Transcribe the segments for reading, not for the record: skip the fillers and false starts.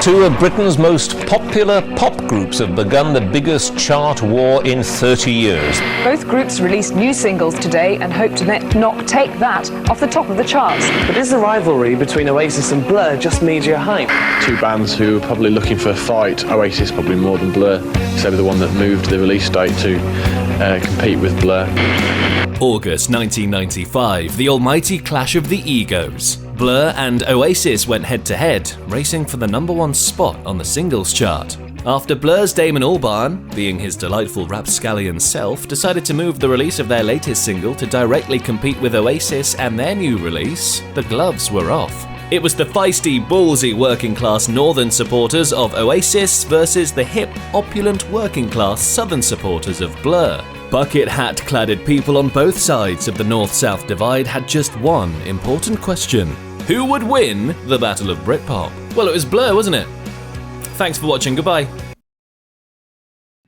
Two of Britain's most popular pop groups have begun the biggest chart war in 30 years. Both groups released new singles today and hope to take that off the top of the charts. But is the rivalry between Oasis and Blur just media hype? Two bands who are probably looking for a fight. Oasis probably more than Blur, because they were the one that moved the release date to compete with Blur. August 1995, the almighty clash of the egos. Blur and Oasis went head-to-head, racing for the #1 spot on the singles chart. After Blur's Damon Albarn, being his delightful rapscallion self, decided to move the release of their latest single to directly compete with Oasis and their new release, the gloves were off. It was the feisty, ballsy working-class northern supporters of Oasis versus the hip, opulent working-class southern supporters of Blur. Bucket hat-cladded people on both sides of the north-south divide had just one important question. Who would win the Battle of Britpop? Well, it was Blur, wasn't it? Thanks for watching, goodbye.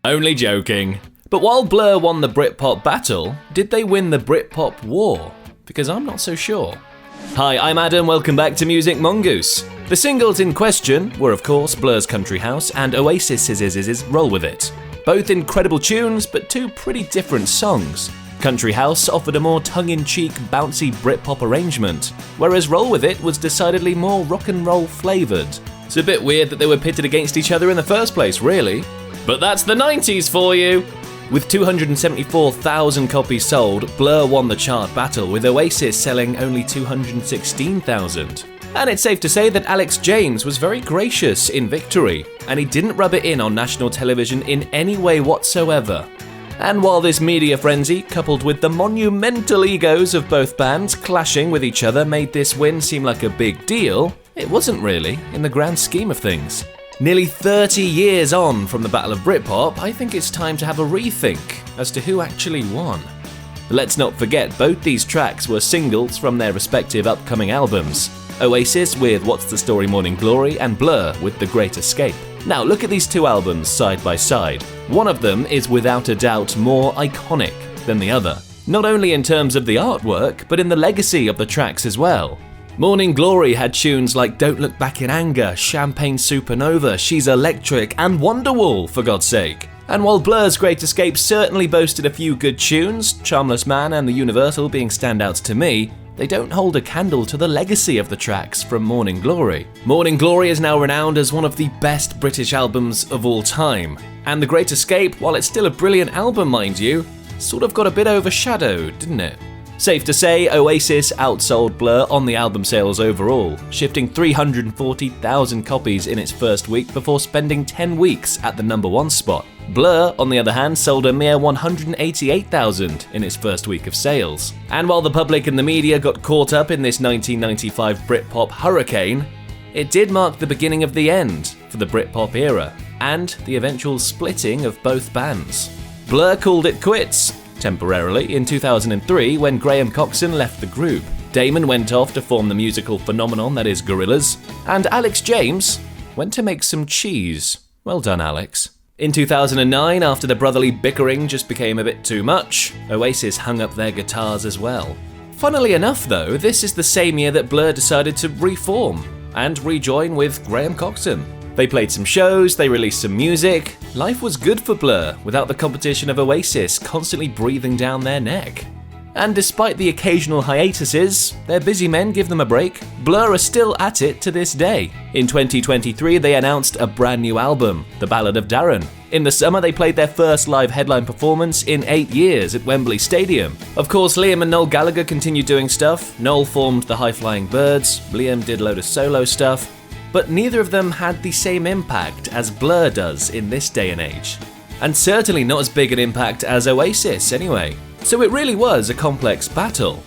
Only joking. But while Blur won the Britpop battle, did they win the Britpop war? Because I'm not so sure. Hi, I'm Adam, welcome back to Music Mongoose. The singles in question were of course Blur's Country House and Oasis's Roll With It. Both incredible tunes, but two pretty different songs. Country House offered a more tongue-in-cheek, bouncy Britpop arrangement, whereas Roll With It was decidedly more rock and roll flavoured. It's a bit weird that they were pitted against each other in the first place, really. But that's the 90s for you! With 274,000 copies sold, Blur won the chart battle, with Oasis selling only 216,000. And it's safe to say that Alex James was very gracious in victory, and he didn't rub it in on national television in any way whatsoever. And while this media frenzy, coupled with the monumental egos of both bands clashing with each other, made this win seem like a big deal, it wasn't really, in the grand scheme of things. Nearly 30 years on from the Battle of Britpop, I think it's time to have a rethink as to who actually won. Let's not forget, both these tracks were singles from their respective upcoming albums. Oasis with What's the Story Morning Glory and Blur with The Great Escape. Now look at these two albums side by side. One of them is without a doubt more iconic than the other. Not only in terms of the artwork, but in the legacy of the tracks as well. Morning Glory had tunes like Don't Look Back in Anger, Champagne Supernova, She's Electric and Wonderwall, for God's sake. And while Blur's Great Escape certainly boasted a few good tunes, Charmless Man and The Universal being standouts to me, they don't hold a candle to the legacy of the tracks from Morning Glory. Morning Glory is now renowned as one of the best British albums of all time. And The Great Escape, while it's still a brilliant album mind you, sort of got a bit overshadowed, didn't it? Safe to say, Oasis outsold Blur on the album sales overall, shifting 340,000 copies in its first week before spending 10 weeks at the #1 spot. Blur, on the other hand, sold a mere 188,000 in its first week of sales. And while the public and the media got caught up in this 1995 Britpop hurricane, it did mark the beginning of the end for the Britpop era, and the eventual splitting of both bands. Blur called it quits, temporarily, in 2003 when Graham Coxon left the group. Damon went off to form the musical phenomenon that is Gorillaz, and Alex James went to make some cheese. Well done, Alex. In 2009, after the brotherly bickering just became a bit too much, Oasis hung up their guitars as well. Funnily enough though, this is the same year that Blur decided to reform and rejoin with Graham Coxon. They played some shows, they released some music. Life was good for Blur without the competition of Oasis constantly breathing down their neck. And despite the occasional hiatuses, their busy men give them a break. Blur are still at it to this day. In 2023, they announced a brand new album, The Ballad of Darren. In the summer, they played their first live headline performance in 8 years at Wembley Stadium. Of course, Liam and Noel Gallagher continued doing stuff. Noel formed the High Flying Birds, Liam did a load of solo stuff, but neither of them had the same impact as Blur does in this day and age. And certainly not as big an impact as Oasis anyway. So it really was a complex battle.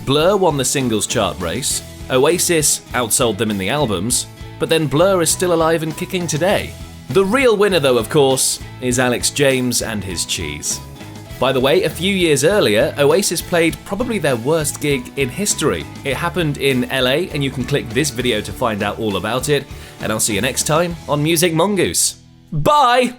Blur won the singles chart race, Oasis outsold them in the albums, but then Blur is still alive and kicking today. The real winner though, of course, is Alex James and his cheese. By the way, a few years earlier, Oasis played probably their worst gig in history. It happened in LA, and you can click this video to find out all about it, and I'll see you next time on Music Mongoose. Bye!